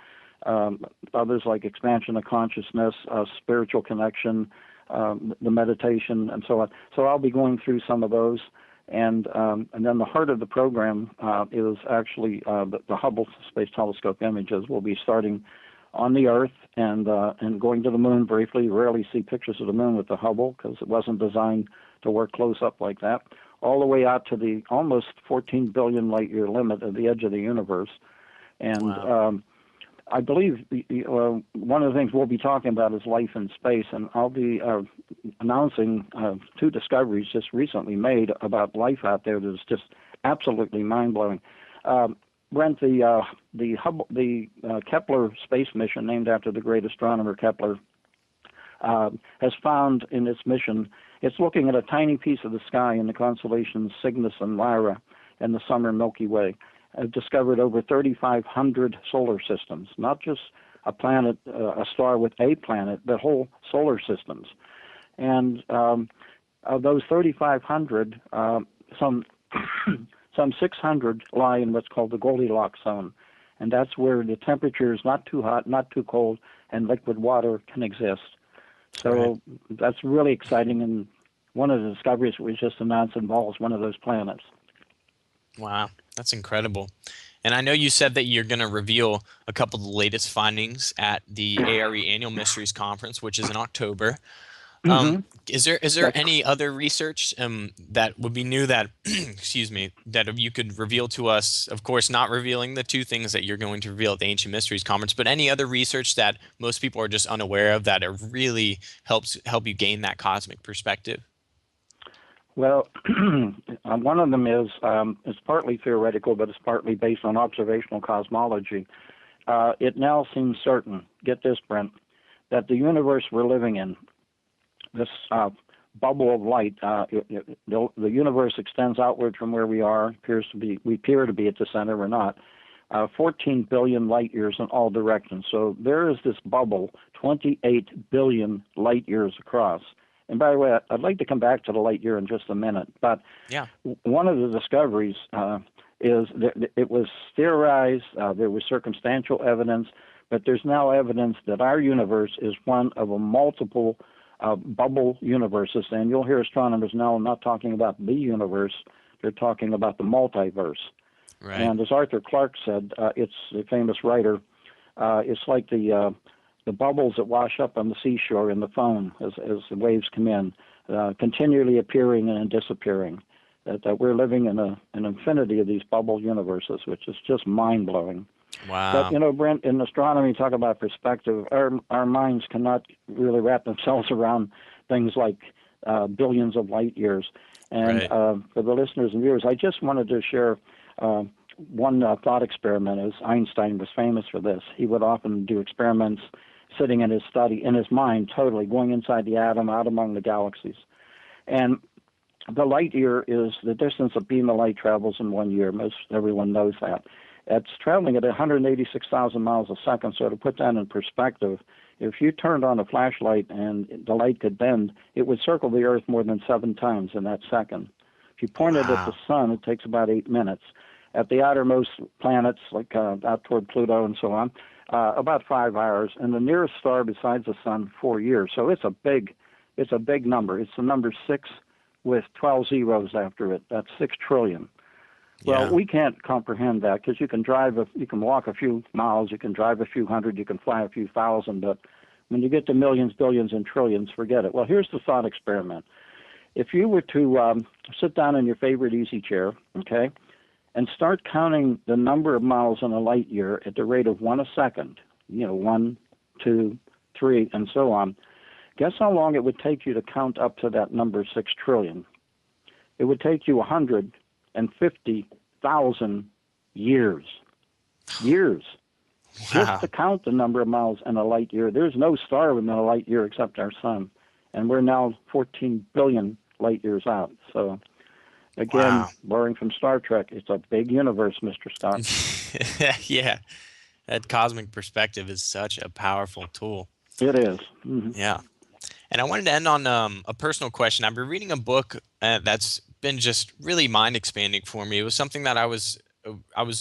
Others like expansion of consciousness, spiritual connection, the meditation, and so on. So I'll be going through some of those. And then the heart of the program is actually the Hubble Space Telescope images. We'll be starting on the Earth and going to the moon briefly. You rarely see pictures of the moon with the Hubble because it wasn't designed to work close up like that. All the way out to the almost 14 billion light year limit at the edge of the universe. And Wow. I believe one of the things we'll be talking about is life in space, and I'll be announcing two discoveries just recently made about life out there that is just absolutely mind-blowing. Brent, the Kepler space mission, named after the great astronomer Kepler, has found in its mission, it's looking at a tiny piece of the sky in the constellations Cygnus and Lyra and the summer Milky Way. Have discovered over 3,500 solar systems, not just a planet, a star with a planet, but whole solar systems. And of those 3,500, some 600 lie in what's called the Goldilocks zone, and that's where the temperature is not too hot, not too cold, and liquid water can exist. So that's really exciting, and one of the discoveries we just announced involves one of those planets. Wow, that's incredible. And I know you said that you're going to reveal a couple of the latest findings at the A.R.E. Annual Mysteries Conference, which is in October. Um, Mm-hmm. is there any other research that would be new that, excuse me, that you could reveal to us? Of course, not revealing the two things that you're going to reveal at the Ancient Mysteries Conference, but any other research that most people are just unaware of that it really help you gain that cosmic perspective? Well, one of them is it's partly theoretical, but it's partly based on observational cosmology. It now seems certain, get this, Brent, that the universe we're living in, this bubble of light, the universe extends outward from where we are. We appear to be at the center. We're not. 14 billion light years in all directions. So there is this bubble, 28 billion light years across. And by the way, I'd like to come back to the light year in just a minute. But Yeah. one of the discoveries is that it was theorized, there was circumstantial evidence, but there's now evidence that our universe is one of a multiple bubble universes. And you'll hear astronomers now not talking about the universe, they're talking about the multiverse. Right. And as Arthur Clarke said, it's a famous writer, it's like the bubbles that wash up on the seashore in the foam as the waves come in, continually appearing and disappearing. That we're living in an infinity of these bubble universes, which is just mind-blowing. Wow. But, Brent, in astronomy, talk about perspective, our minds cannot really wrap themselves around things like billions of light years. And for the listeners and viewers, I just wanted to share one thought experiment. As Einstein was famous for this. He would often do experiments sitting in his study, in his mind, totally going inside the atom, out among the galaxies. And the light year is the distance a beam of light travels in 1 year. Most everyone knows that. It's traveling at 186,000 miles a second. So to put that in perspective, if you turned on a flashlight and the light could bend, it would circle the Earth more than 7 times in that second. If you pointed at the sun, it takes about 8 minutes. At the outermost planets, like out toward Pluto and so on, about 5 hours, and the nearest star besides the sun, 4 years. So it's a big number. It's the number 6 with 12 zeros after it. That's 6 trillion. Well, we can't comprehend that because you can walk a few miles, you can drive a few hundred, you can fly a few thousand, but when you get to millions, billions, and trillions, forget it. Well, here's the thought experiment. If you were to sit down in your favorite easy chair, okay, and start counting the number of miles in a light year at the rate of 1 a second, 1, 2, 3, and so on, guess how long it would take you to count up to that number 6 trillion? It would take you 150,000 years. Years. Wow. Just to count the number of miles in a light year. There's no star within a light year except our sun. And we're now 14 billion light years out. So, again, borrowing from Star Trek, it's a big universe, Mr. Scott. Yeah. That cosmic perspective is such a powerful tool. It is. Mm-hmm. Yeah. And I wanted to end on a personal question. I've been reading a book that's been just really mind expanding for me. It was something that I was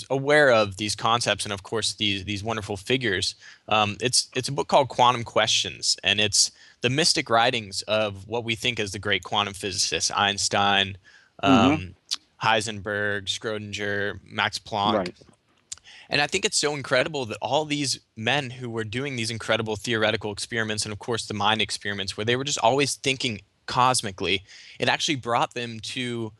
aware of these concepts and of course these wonderful figures. It's a book called Quantum Questions, and it's the mystic writings of what we think as the great quantum physicists: Einstein, Hmm. um, Heisenberg, Schrodinger, Max Planck. Right. And I think it's so incredible that all these men who were doing these incredible theoretical experiments, and of course the mind experiments, where they were just always thinking cosmically, it actually brought them to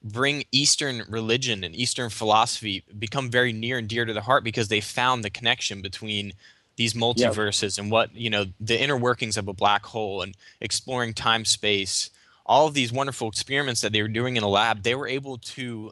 bring Eastern religion and Eastern philosophy become very near and dear to the heart, because they found the connection between these Yes. multiverses and what, the inner workings of a black hole and exploring time space. All of these wonderful experiments that they were doing in a lab, they were able to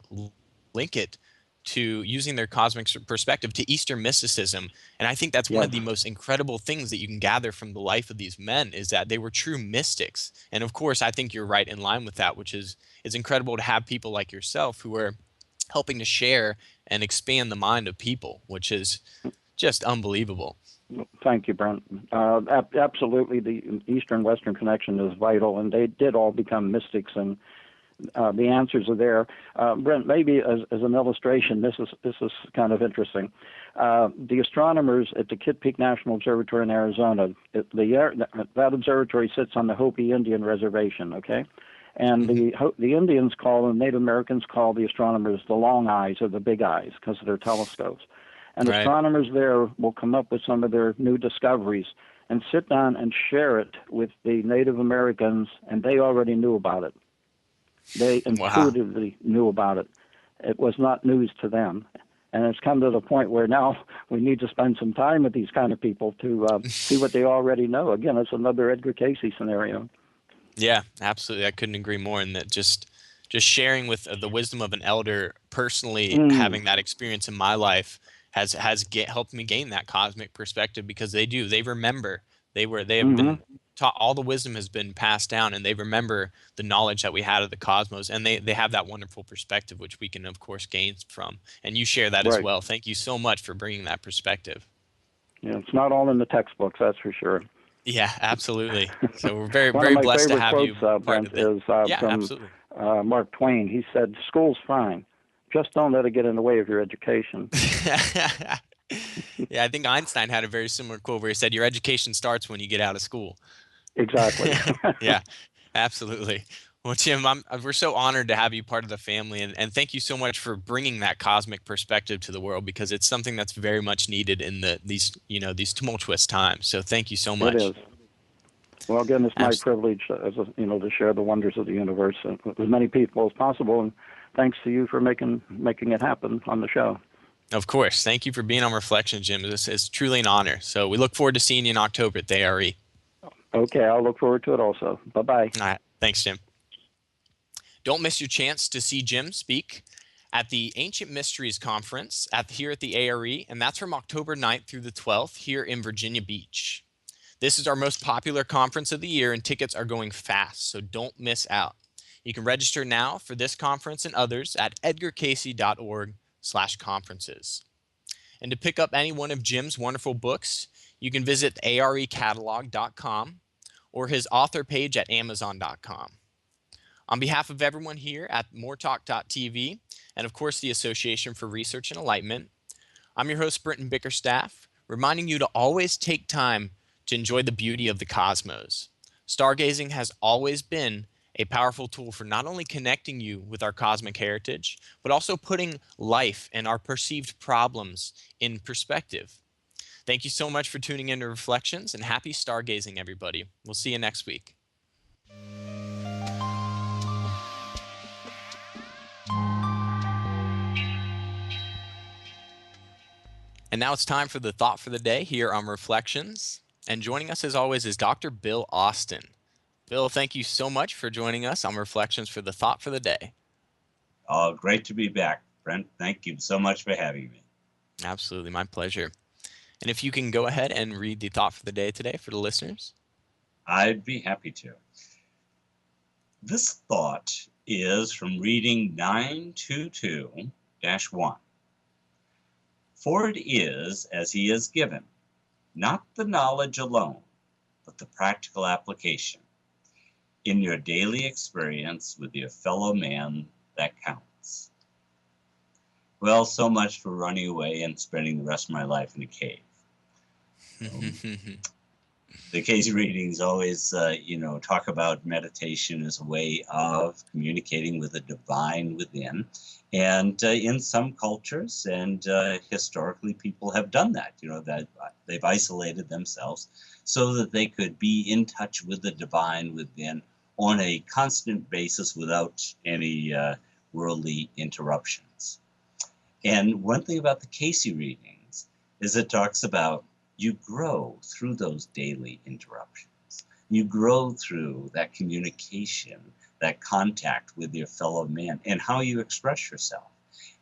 link it to using their cosmic perspective to Eastern mysticism. And I think that's one Yes. of the most incredible things that you can gather from the life of these men, is that they were true mystics. And of course, I think you're right in line with that, which is it's incredible to have people like yourself who are helping to share and expand the mind of people, which is just unbelievable. Thank you, Brent. Absolutely, the Eastern-Western connection is vital, and they did all become mystics, and the answers are there. Brent, maybe as an illustration, this is kind of interesting. The astronomers at the Kitt Peak National Observatory in Arizona, that observatory sits on the Hopi Indian Reservation, okay? And Hmm. the Indians call, and Native Americans call the astronomers the long eyes or the big eyes because of their telescopes. And Right. astronomers there will come up with some of their new discoveries and sit down and share it with the Native Americans, and they already knew about it. They Wow. intuitively knew about it. It was not news to them. And it's come to the point where now we need to spend some time with these kind of people to see what they already know. Again, it's another Edgar Cayce scenario. Yeah, absolutely. I couldn't agree more. And that just sharing with the wisdom of an elder, personally Mm, having that experience in my life helped me gain that cosmic perspective, because they remember, they have mm-hmm. been taught, all the wisdom has been passed down, and they remember the knowledge that we had of the cosmos, and they have that wonderful perspective which we can of course gain from. And you share that as Right. well. Thank you so much for bringing that perspective. Yeah, it's not all in the textbooks, that's for sure. Yeah, absolutely. So we're very, One of very my blessed to favorite have quotes, you part Brent, of it. is Yeah, from absolutely. Mark Twain. He said, "School's fine, just don't let it get in the way of your education." Yeah, I think Einstein had a very similar quote where he said, "Your education starts when you get out of school." Exactly. Yeah, absolutely. Well, Tim, we're so honored to have you part of the family, and thank you so much for bringing that cosmic perspective to the world, because it's something that's very much needed in these tumultuous times. So thank you so It much. is. Well, again, it's my Abs- privilege, to share the wonders of the universe with as many people as possible. And thanks to you for making it happen on the show. of course. Thank you for being on Reflection, Jim. This is truly an honor. So we look forward to seeing you in October at the A.R.E. Okay, I'll look forward to it also. Bye bye. All right. Thanks, Jim. Don't miss your chance to see Jim speak at the Ancient Mysteries Conference here at the A.R.E., and that's from October 9th through the 12th here in Virginia Beach. This is our most popular conference of the year, and tickets are going fast, so don't miss out. You can register now for this conference and others at edgarcasey.org/conferences. And to pick up any one of Jim's wonderful books, you can visit arecatalog.com or his author page at amazon.com. On behalf of everyone here at moretalk.tv, and of course the Association for Research and Enlightenment, I'm your host, Britton Bickerstaff, reminding you to always take time to enjoy the beauty of the cosmos. Stargazing has always been a powerful tool for not only connecting you with our cosmic heritage, but also putting life and our perceived problems in perspective. Thank you so much for tuning in to Reflections, and happy stargazing, everybody. We'll see you next week. And now it's time for the thought for the day here on Reflections. And joining us as always is Dr. Bill Austin. Bill, thank you so much for joining us on Reflections for the thought for the day. Oh, great to be back, Brent. Thank you so much for having me. Absolutely, my pleasure. And if you can go ahead and read the thought for the day today for the listeners. I'd be happy to. This thought is from reading 922-1. For it is as he is given, not the knowledge alone, but the practical application, in your daily experience with your fellow man that counts. Well, so much for running away and spending the rest of my life in a cave. Um, the Cayce readings always, talk about meditation as a way of communicating with the divine within. And in some cultures and historically, people have done that, that they've isolated themselves so that they could be in touch with the divine within on a constant basis without any worldly interruptions. And one thing about the Cayce readings is it talks about you grow through those daily interruptions. You grow through that communication, that contact with your fellow man, and how you express yourself.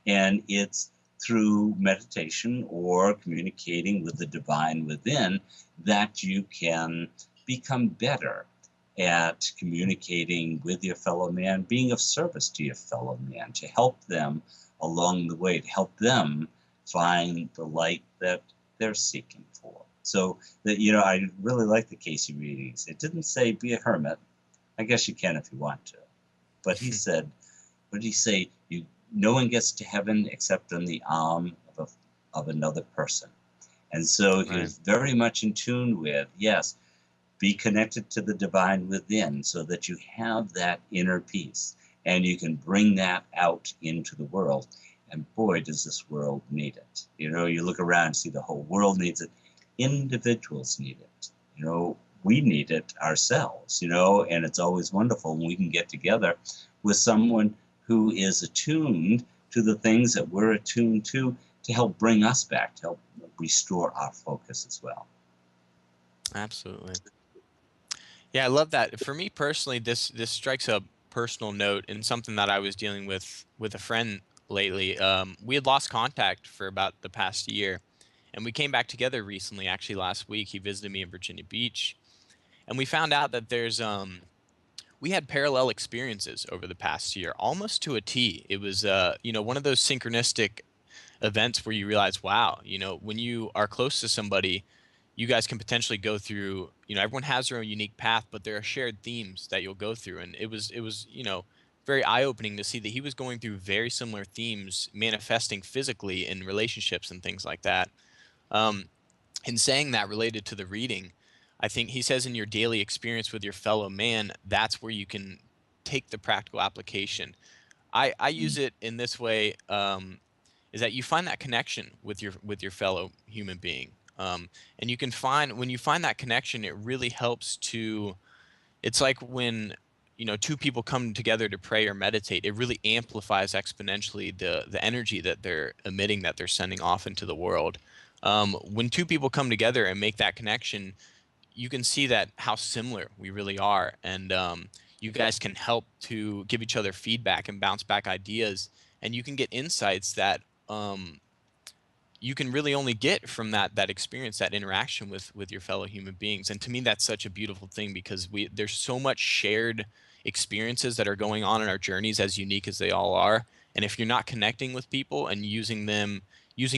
And it's through meditation or communicating with the divine within that you can become better at communicating with your fellow man, being of service to your fellow man, to help them along the way, to help them find the light that they're seeking for. So that, I really like the Cayce readings. It didn't say be a hermit. I guess you can if you want to. But he said, what did he say? No one gets to heaven except on the arm of another person. And so he was very much in tune with, yes, be connected to the divine within so that you have that inner peace and you can bring that out into the world. And boy, does this world need it. You look around and see the whole world needs it. Individuals need it. We need it ourselves, and it's always wonderful when we can get together with someone who is attuned to the things that we're attuned to help bring us back, to help restore our focus as well. Absolutely. Yeah, I love that. For me personally, this strikes a personal note and something that I was dealing with a friend lately. We had lost contact for about the past year, and we came back together recently. Actually, last week he visited me in Virginia Beach, and we found out that we had parallel experiences over the past year, almost to a T. It was one of those synchronistic events where you realize, wow, when you are close to somebody, you guys can potentially go through, everyone has their own unique path, but there are shared themes that you'll go through. And it was very eye-opening to see that he was going through very similar themes manifesting physically in relationships and things like that. Um, in saying that, related to the reading, I think he says in your daily experience with your fellow man, that's where you can take the practical application. I use it in this way, is that you find that connection with your fellow human being, and you can find, when you find that connection, it really helps to. It's like when two people come together to pray or meditate, it really amplifies exponentially the energy that they're emitting, that they're sending off into the world. When two people come together and make that connection, you can see that how similar we really are, and you guys can help to give each other feedback and bounce back ideas, and you can get insights that you can really only get from that experience, that interaction with your fellow human beings. And to me, that's such a beautiful thing, because there's so much shared experiences that are going on in our journeys, as unique as they all are. And if you're not connecting with people and using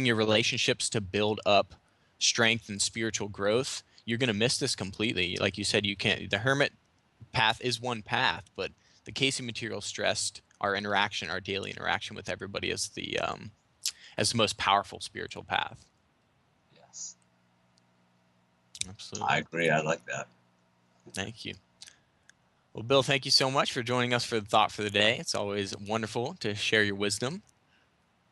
your relationships to build up strength and spiritual growth, you're going to miss this completely. Like you said, you can't. The hermit path is one path, but the Cayce material stressed our daily interaction with everybody as the most powerful spiritual path. Yes, Absolutely. I agree. I like that. Thank you. Well, Bill, thank you so much for joining us for the thought for the day. It's always wonderful to share your wisdom.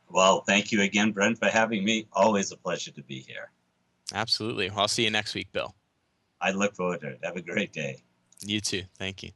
Well, thank you again, Brent, for having me. Always a pleasure to be here. Absolutely. Well, I'll see you next week, Bill. I look forward to it. Have a great day. You too. Thank you.